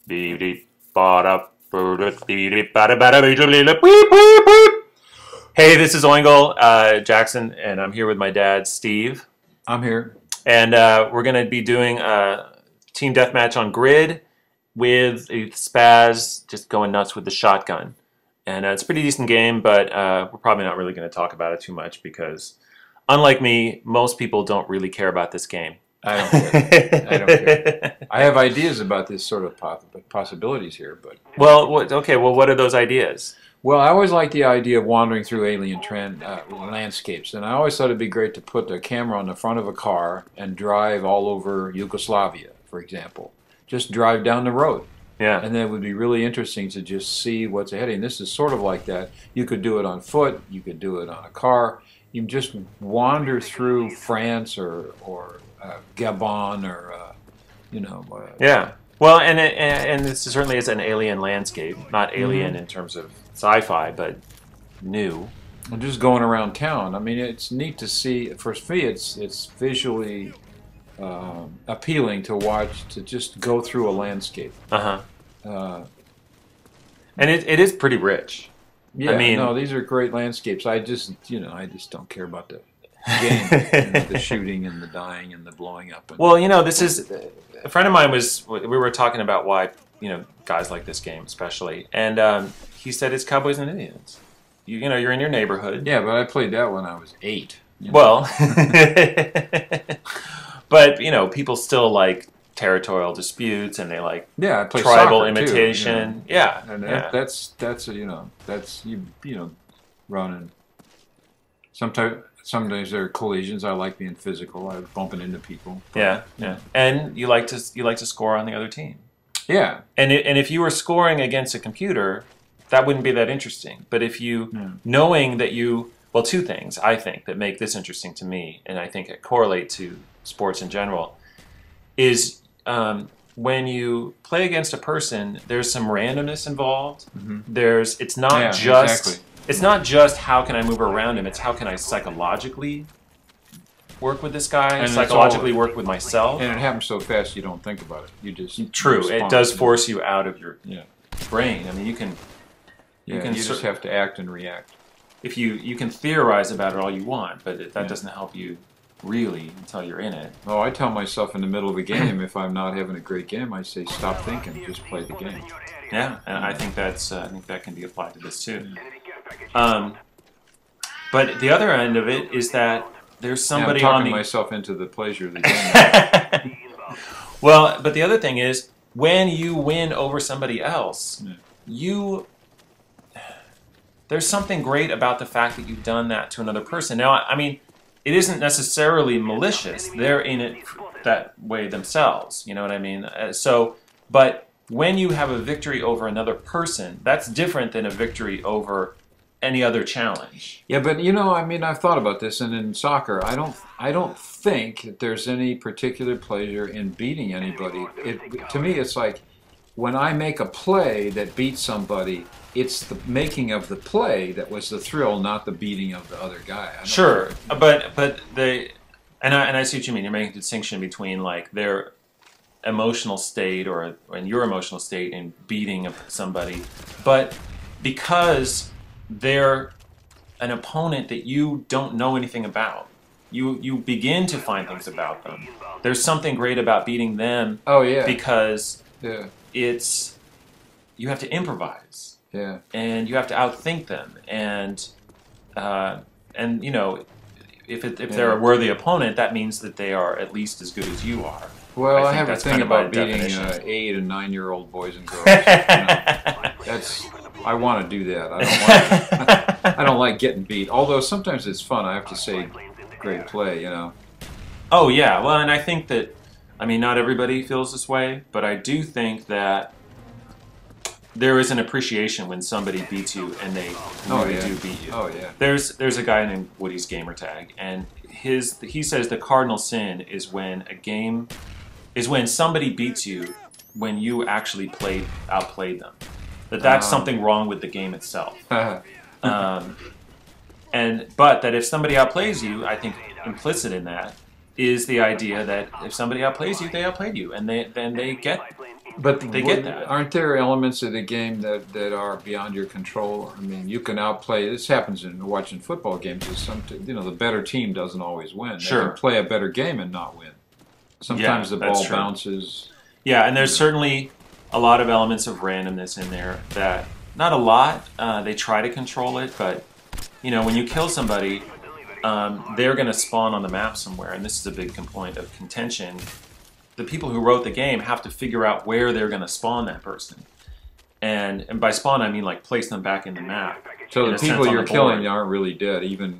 Hey, this is Oingle Jackson, and I'm here with my dad, Steve. I'm here. And we're going to be doing a team deathmatch on grid with a SPAS, just going nuts with the shotgun. And it's a pretty decent game, but we're probably not really going to talk about it too much because, unlike me, most people don't really care about this game. I don't care. I don't care. I have ideas about this sort of possibilities here, but Well, okay. Well, what are those ideas? well, I always like the idea of wandering through alien landscapes, and I always thought it'd be great to put the camera on the front of a car and drive all over Yugoslavia, for example. Just drive down the road. Yeah. And then it would be really interesting to just see what's ahead. And this is sort of like that. You could do it on foot. You could do it on a car. You just wander through France or Gabon or Yeah. Well, and this certainly is an alien landscape, not alien in terms of sci-fi, but new. and just going around town. I mean, it's neat to see. For me, it's visually appealing to watch, to just go through a landscape. And it is pretty rich. Yeah, I mean, no, these are great landscapes. I just don't care about the game, the shooting and the dying and the blowing up. Well, this is a friend of mine we were talking about why guys like this game especially, and he said it's cowboys and Indians. You're in your neighborhood. Yeah, but I played that when I was 8. Well, but people still like territorial disputes, and they like I play tribal soccer imitation. Too, Yeah, and yeah. that's running. Sometimes there are collisions. I like being physical. I like bumping into people. Yeah, yeah. And you like to score on the other team. Yeah. And if you were scoring against a computer, that wouldn't be that interesting. But if knowing that well, two things I think that make this interesting to me, and I think it correlate to sports in general, is when you play against a person, there's some randomness involved. It's not it's not just how can I move around him. It's how can I psychologically work with this guy, and psychologically work with myself. And it happens so fast you don't think about it. You just True. It does force you out of your brain. I mean, you just have to act and react. If you can theorize about it all you want, but that doesn't help you really until you're in it. Oh, I tell myself in the middle of a game, if I'm not having a great game, I say stop thinking, just play the game. Yeah, and I think that can be applied to this too. But the other end of it is that there's somebody I'm on talking myself into the pleasure of the game. Well, but the other thing is when you win over somebody else, there's something great about the fact that you've done that to another person. Now, I mean, it isn't necessarily malicious. They're in it that way themselves. You know what I mean? But when you have a victory over another person, that's different than a victory over any other challenge. Yeah, but I mean, I've thought about this, and in soccer, I don't think that there's any particular pleasure in beating anybody. To me, it's like when I make a play that beats somebody, it's the making of the play that was the thrill, not the beating of the other guy. Sure, but I see what you mean. You're making a distinction between like their emotional state and your emotional state in beating somebody, but because they're an opponent that you don't know anything about, you begin to find things about them. There's something great about beating them. Oh yeah, because you have to improvise. Yeah, and you have to outthink them, and if they're a worthy opponent, that means that they are at least as good as you are. Well, I have a thing about beating 8- and 9-year-old boys and girls. I want to do that. I don't like getting beat. Although sometimes it's fun. I have to say, great play. Oh yeah. Well, and I think that not everybody feels this way, but I do think that there is an appreciation when somebody beats you and they really do beat you. Oh yeah. There's a guy named Woody's Gamertag, and he says the cardinal sin is when somebody beats you when you actually outplayed them. That's something wrong with the game itself. But that if somebody outplays you, I think implicit in that is the idea that if somebody outplays you, they outplayed you, and then they get But they get that. Aren't there elements of the game that are beyond your control? I mean, you can outplay. This happens in watching football games. Is the better team doesn't always win. Sure. They can play a better game and not win. Sometimes the ball bounces. Yeah, and there's certainly a lot of elements of randomness in there that, not a lot, they try to control it, but, when you kill somebody, they're going to spawn on the map somewhere, and this is a big point of contention. The people who wrote the game have to figure out where they're going to spawn that person. And by spawn, I mean like place them back in the map. So the people you're killing aren't really dead, even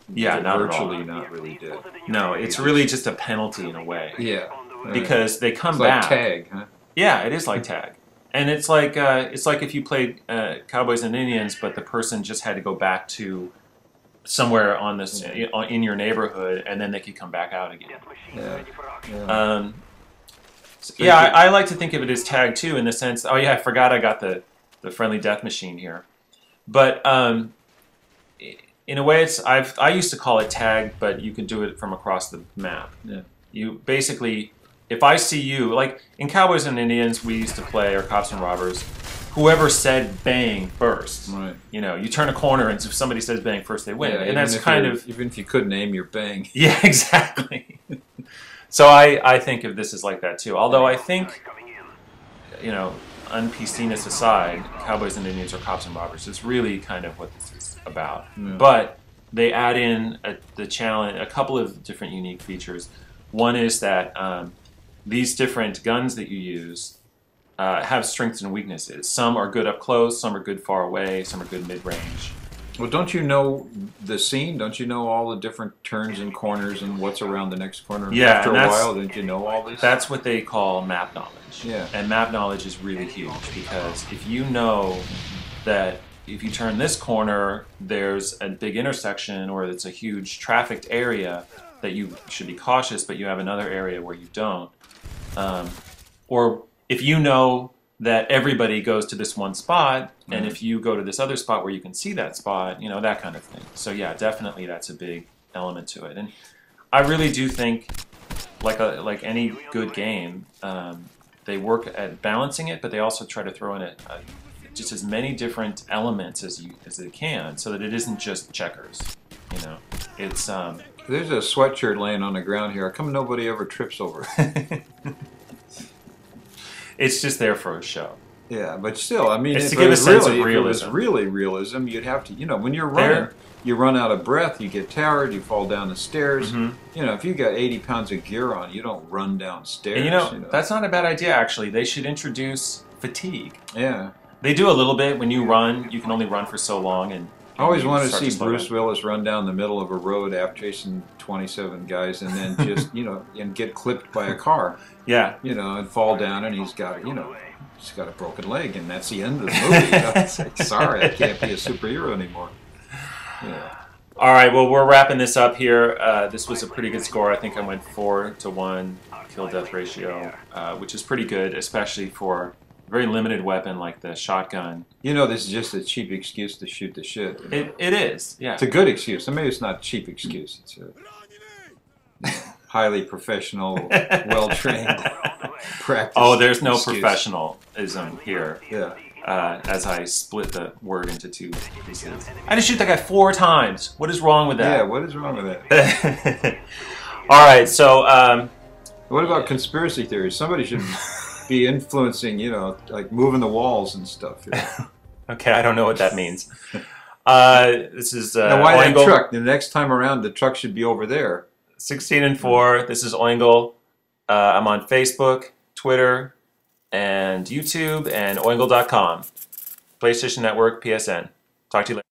virtually not really dead. No, it's really just a penalty in a way. Yeah. Because they come it's back. Like tag, huh? Yeah, it is like tag. And it's like if you played Cowboys and Indians, but the person just had to go back to somewhere on this in your neighborhood, and then they could come back out again. Yeah. I like to think of it as tag too, in the sense. Oh yeah, I forgot I got the friendly death machine here, but in a way, I used to call it tag, but you can do it from across the map. Yeah. You basically, if I see you, like in Cowboys and Indians, we used to play, or Cops and Robbers. Whoever said bang first, right. You turn a corner, and if somebody says bang first, they win. Yeah, and that's kind of even if you couldn't aim your bang. Yeah, exactly. So I think of this as like that too. Although I think, un-PC-ness aside, Cowboys and Indians or Cops and Robbers is really kind of what this is about. Yeah. But they add in the challenge, a couple of different unique features. One is that these different guns that you use have strengths and weaknesses. Some are good up close, some are good far away, some are good mid-range. Well, don't you know the scene? Don't you know all the different turns and corners and what's around the next corner? Yeah, After a while, don't you know all this? That's what they call map knowledge. Yeah. And map knowledge is really huge, because if you know that if you turn this corner, there's a big intersection, or it's a huge trafficked area that you should be cautious, but you have another area where you don't. Or if you know that everybody goes to this one spot, and if you go to this other spot where you can see that spot, that kind of thing. So yeah, definitely that's a big element to it. And I really do think, like any good game, they work at balancing it, but they also try to throw in just as many different elements as they can, so that it isn't just checkers. It's There's a sweatshirt laying on the ground here. How come nobody ever trips over it? It's just there for a show. Yeah, but still, I mean, it's to give a sense of realism. If it was really realism, you'd have to, when you're running, you run out of breath, you get tired, you fall down the stairs. Mm-hmm. If you got 80 pounds of gear on, you don't run downstairs. And that's not a bad idea, actually. They should introduce fatigue. Yeah. They do a little bit. When you run, you can only run for so long. And I always wanted to see Bruce Willis run down the middle of a road after chasing 27 guys, and then just, and get clipped by a car. Yeah. And fall down, and he's got a broken leg, and that's the end of the movie. It's like, sorry, I can't be a superhero anymore. Yeah. All right, well, we're wrapping this up here. This was a pretty good score. I think I went 4-to-1 kill-death ratio, which is pretty good, especially for a very limited weapon like the shotgun. This is just a cheap excuse to shoot the shit. It is, yeah. It's a good excuse. Maybe it's not a cheap excuse. It's a highly professional, well-trained practice. Oh, there's no excuse. professionalism here. Yeah. As I split the word into two pieces. I just shoot that guy 4 times. What is wrong with that? Yeah, what is wrong with that? All right, so... what about conspiracy theories? Somebody should be influencing, like moving the walls and stuff. Okay, I don't know what that means. This is now, why Oingle. that truck? The next time around, the truck should be over there. 16-4. This is Oingle. I'm on Facebook, Twitter, and YouTube, and Oingle.com. PlayStation Network, PSN. Talk to you later.